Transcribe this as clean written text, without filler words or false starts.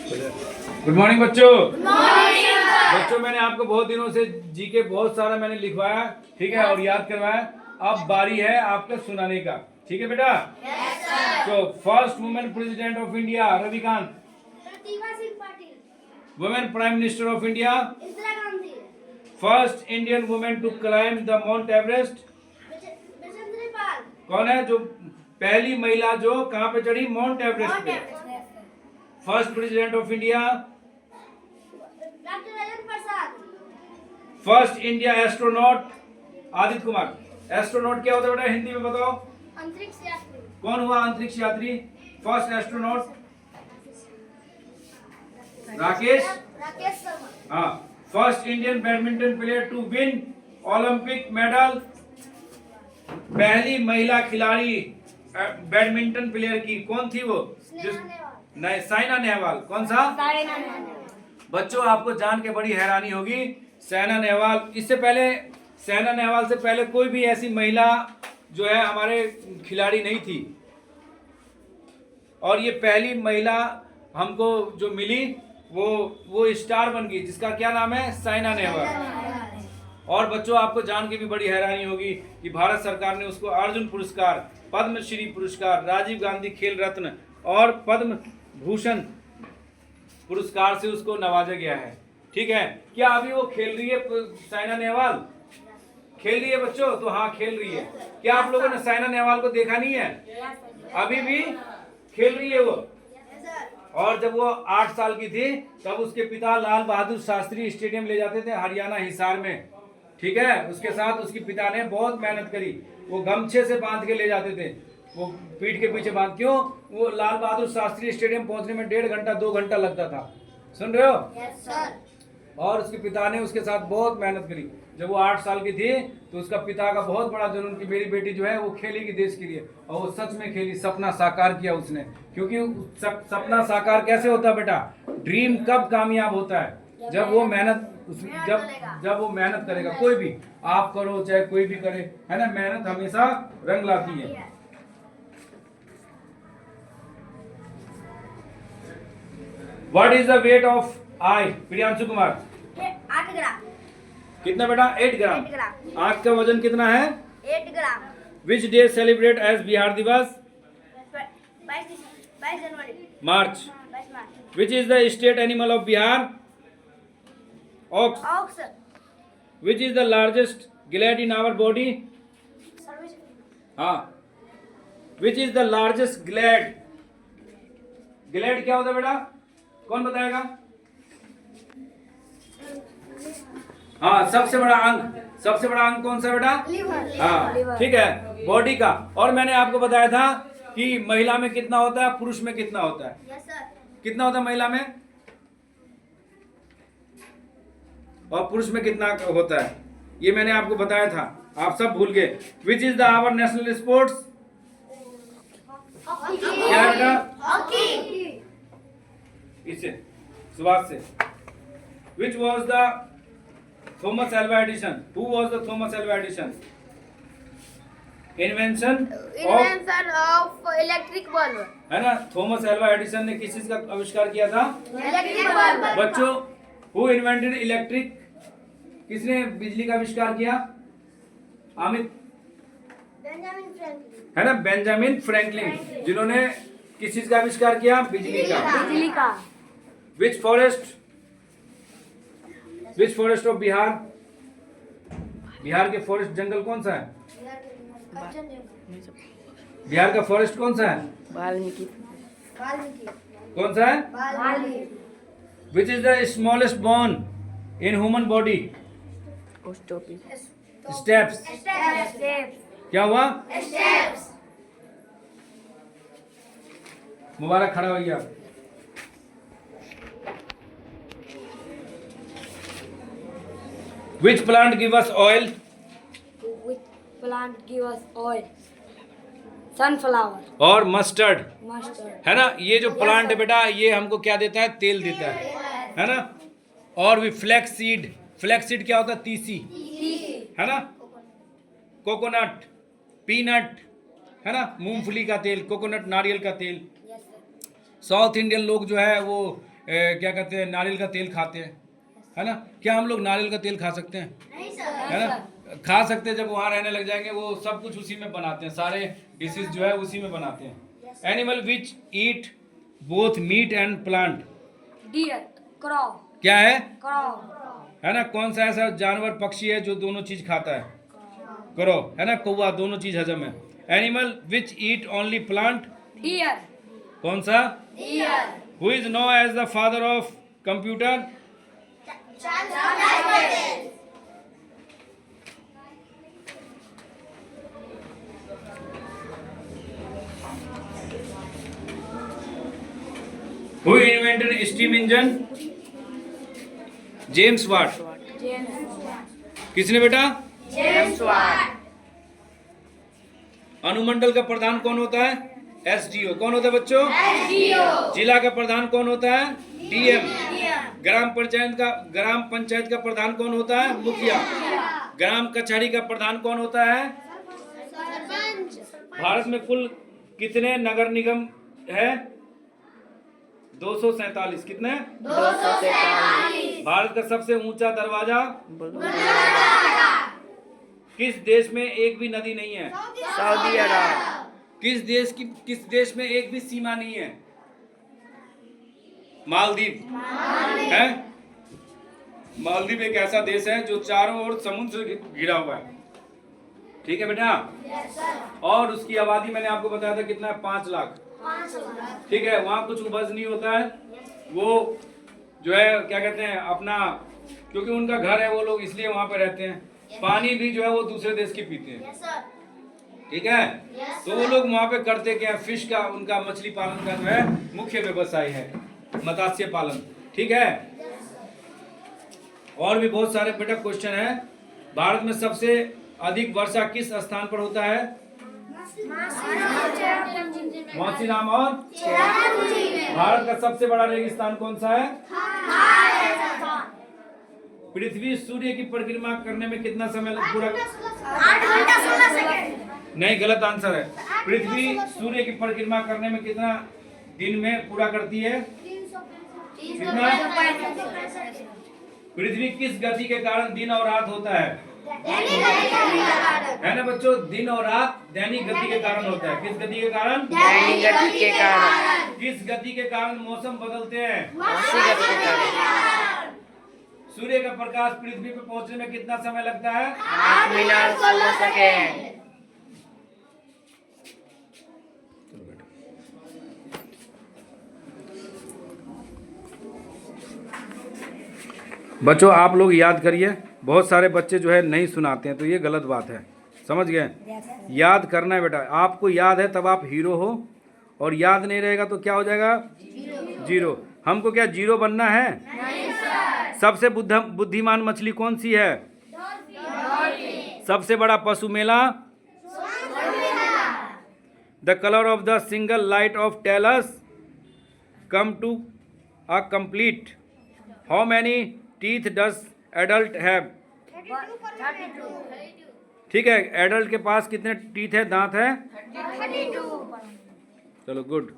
Good morning बच्चों। बच्चों मैंने आपको बहुत दिनों से जीके बहुत सारा मैंने लिखवाया, ठीक है, और याद करवाया। अब बारी है आपका सुनाने का, ठीक है बेटा? तो first women president of India Ravikant. Pratibha Singh Patil. Women prime minister of India Indira Gandhi. First Indian women to climb the Mount Everest. Bachendri Pal. कौन है जो पहली महिला जो कहाँ पे चढ़ी? माउंट एवरेस्ट पे। First president of India doctor Rajendra Prasad. First India astronaut Aditya Kumar. Astronaut क्या होता है बेटा, हिंदी में बताओ? अंतरिक्ष यात्री। कौन हुआ अंतरिक्ष यात्री? First astronaut Rakesh Sharma. हाँ। First Indian badminton player to win Olympic medal. पहली महिला खिलाड़ी बैडमिंटन प्लेयर की कौन थी वो? नहीं, साइना नेहवाल। कौन सा? बच्चों आपको जान के बड़ी हैरानी होगी, साइना नेहवाल, इससे पहले साइना नेहवाल से पहले कोई भी ऐसी महिला जो है हमारे खिलाड़ी नहीं थी, और ये पहली महिला हमको जो मिली वो स्टार बन गई, जिसका क्या नाम है? साइना नेहवाल। और बच्चों आपको जान के भी बड़ी हैरानी होगी कि भारत सरकार ने उसको अर्जुन पुरस्कार, पद्मश्री पुरस्कार, राजीव गांधी खेल रत्न और पद्म भूषण पुरस्कार से उसको नवाजा गया है, ठीक है? क्या अभी वो खेल रही है साइना नेहवाल? खेल रही है बच्चों? तो हाँ खेल रही है। क्या आप लोगों ने साइना नेहवाल को देखा नहीं है? अभी भी खेल रही है वो। और जब वो 8 साल की थी तब उसके पिता लाल बहादुर शास्त्री स्टेडियम ले जाते थे हरियाणा हिसार में, ठीक है? उसके साथ उसके पिता ने बहुत मेहनत करी, वो गमछे से बांध के ले जाते थे, वो पीठ के पीछे बांध। क्यों? वो लाल बहादुर शास्त्री स्टेडियम पहुंचने में 1.5 घंटा 2 घंटा लगता था। सुन रहे हो? Yes sir. और उसके पिता ने उसके साथ बहुत मेहनत करी। जब वो 8 साल की थी तो उसका पिता का बहुत बड़ा जुनून कि मेरी बेटी जो है वो खेलेगी देश के लिए, और वो सच में खेली, सपना साकार किया उसने। क्योंकि सपना साकार कैसे होता है बेटा? ड्रीम कब कामयाब होता है? जब वो मेहनत जब वो मेहनत करेगा। कोई भी आप करो चाहे कोई भी करे, है ना, मेहनत हमेशा रंग लाती है। What is the weight of eye? Priyanshu Kumar. 8 ग्राम। कितना बेटा? 8 ग्राम। 8 ग्राम। आँख का वजन कितना है? 8 ग्राम। Which day celebrate as Bihar Diwas? 22 January. March. 22 March. Which is the state animal of Bihar? Ox. Ox. Which is the largest gland in our body? हाँ। Which is the largest gland? Gland क्या होता है बेटा? कौन बताएगा? हाँ, सबसे बड़ा अंग। सबसे बड़ा अंग कौन सा बेटा? लीवर। हाँ, ठीक है, बॉडी का। और मैंने आपको बताया था कि महिला में कितना होता है, पुरुष में कितना होता है? Yes sir. कितना होता है महिला में और पुरुष में कितना होता है? ये मैंने आपको बताया था, आप सब भूल गए। Which is the our national sports? क्या है बेटा? हॉकी। इसे सुभाष से। Which was the Thomas Alva Edison? Who was the Thomas Alva Edison? Invention of electric bulb. है ना? थॉमस एल्वा एडिसन ने किस चीज का आविष्कार किया था? Electric bulb. बच्चों, हु इन्वेंटेड इलेक्ट्रिक? किसने बिजली का आविष्कार किया? Amit, Benjamin Franklin. है ना, बेंजामिन फ्रैंकलिन, जिन्होंने किस चीज का आविष्कार किया? बिजली का। विच फॉरेस्ट ऑफ बिहार? बिहार के फॉरेस्ट जंगल कौन सा है? बिहार का फॉरेस्ट कौन सा है? वाल्मीकि। कौन सा है? विच is the smallest bone in human body? Steps. क्या हुआ? मुबारक, खड़ा हो गया। Which plant give us oil? Which plant give us oil? Sunflower. और मस्टर्ड, Mustard. है ना? ये जो प्लांट है बेटा, ये हमको क्या देता है? तेल देता है ना? और भी फ्लैक्स सीड। फ्लैक्स सीड क्या होता है? तीसी, है ना? कोकोनट, पीनट, है ना, मूंगफली का तेल, कोकोनट नारियल का तेल। साउथ इंडियन लोग जो है वो क्या कहते हैं, नारियल का तेल खाते हैं, है ना? क्या हम लोग नारियल का तेल खा सकते हैं? नहीं सर। है ना? खा सकते हैं, जब वहाँ रहने लग जाएंगे वो सब कुछ उसी में बनाते हैं, सारे डिशेज जो है उसी में बनाते हैं। Animal which eat both meat and plant, Deer. Crow. क्या है? Crow. है ना? कौन सा ऐसा जानवर पक्षी है जो दोनों चीज खाता है? करो, है ना? कौवा, दोनों चीज हजम है। Animal which eat only plant, Deer. कौन सा? Deer. Who is know as the father of computer, Charles. Who invented steam engine, James Watt. किसने बेटा? James Watt. अनुमंडल का प्रधान कौन होता है? एसडीओ। कौन होता है बच्चों? SDO. जिला का प्रधान कौन होता है? डीएम। ग्राम पंचायत का प्रधान कौन होता है? मुखिया। ग्राम कचहरी का प्रधान कौन होता है? सरपंच. भारत में कुल कितने नगर निगम है? 247। कितने? 247. भारत का सबसे ऊंचा दरवाजा किस देश में एक भी नदी नहीं है? सऊदी अरब. किस देश में एक भी सीमा नहीं है? मालदीव है। मालदीव एक ऐसा देश है जो चारों ओर समुद्र से घिरा हुआ है। ठीक है बेटा? और उसकी आबादी मैंने आपको बताया था कितना है? 5 लाख। ठीक है, वहाँ कुछ उपज नहीं होता है, वो जो है क्या कहते हैं अपना, क्योंकि उनका घर है वो लोग इसलिए वहाँ पे रहते हैं। पानी भी जो है वो दूसरे देश की पीते हैं। Yes sir. ठीक है, तो वो लोग वहाँ पे करते क्या है, फिश का, उनका मछली पालन का जो है मुख्य व्यवसाय है, मत्स्य पालन। ठीक है, और भी बहुत सारे बेटा क्वेश्चन है। भारत में सबसे अधिक वर्षा किस स्थान पर होता है? मौसीराम। और भारत का सबसे बड़ा रेगिस्तान कौन सा है? पृथ्वी सूर्य की परिक्रमा करने में कितना समय पूरा? 8 घंटा 16 सेकंड. नहीं, गलत आंसर है। पृथ्वी सूर्य की परिक्रमा करने में कितना दिन में पूरा करती है? कितना? पृथ्वी किस गति के कारण दिन और रात होता है? है ना बच्चों? दिन और रात दैनिक गति के कारण होता है। किस गति के कारण? दैनिक गति के कारण. किस गति के कारण मौसम बदलते हैं? उसी गति के कारण. सूर्य का प्रकाश पृथ्वी पर पहुंचने में कितना समय लगता है? 8 मिनट 16 सेकंड. बच्चों आप लोग याद करिए, बहुत सारे बच्चे जो है नहीं सुनाते हैं, तो ये गलत बात है, समझ गए? याद करना है बेटा। आपको याद है तब आप हीरो हो, और याद नहीं रहेगा तो क्या हो जाएगा? जीरो। हमको क्या जीरो बनना है? सबसे बुद्धिमान मछली कौन सी है? सबसे बड़ा पशु मेला? The colour of the single light of tells come to a complete. How many teeth does adult have? 32. ठीक है, एडल्ट के पास कितने टीथ है, दांत है? 32. चलो गुड।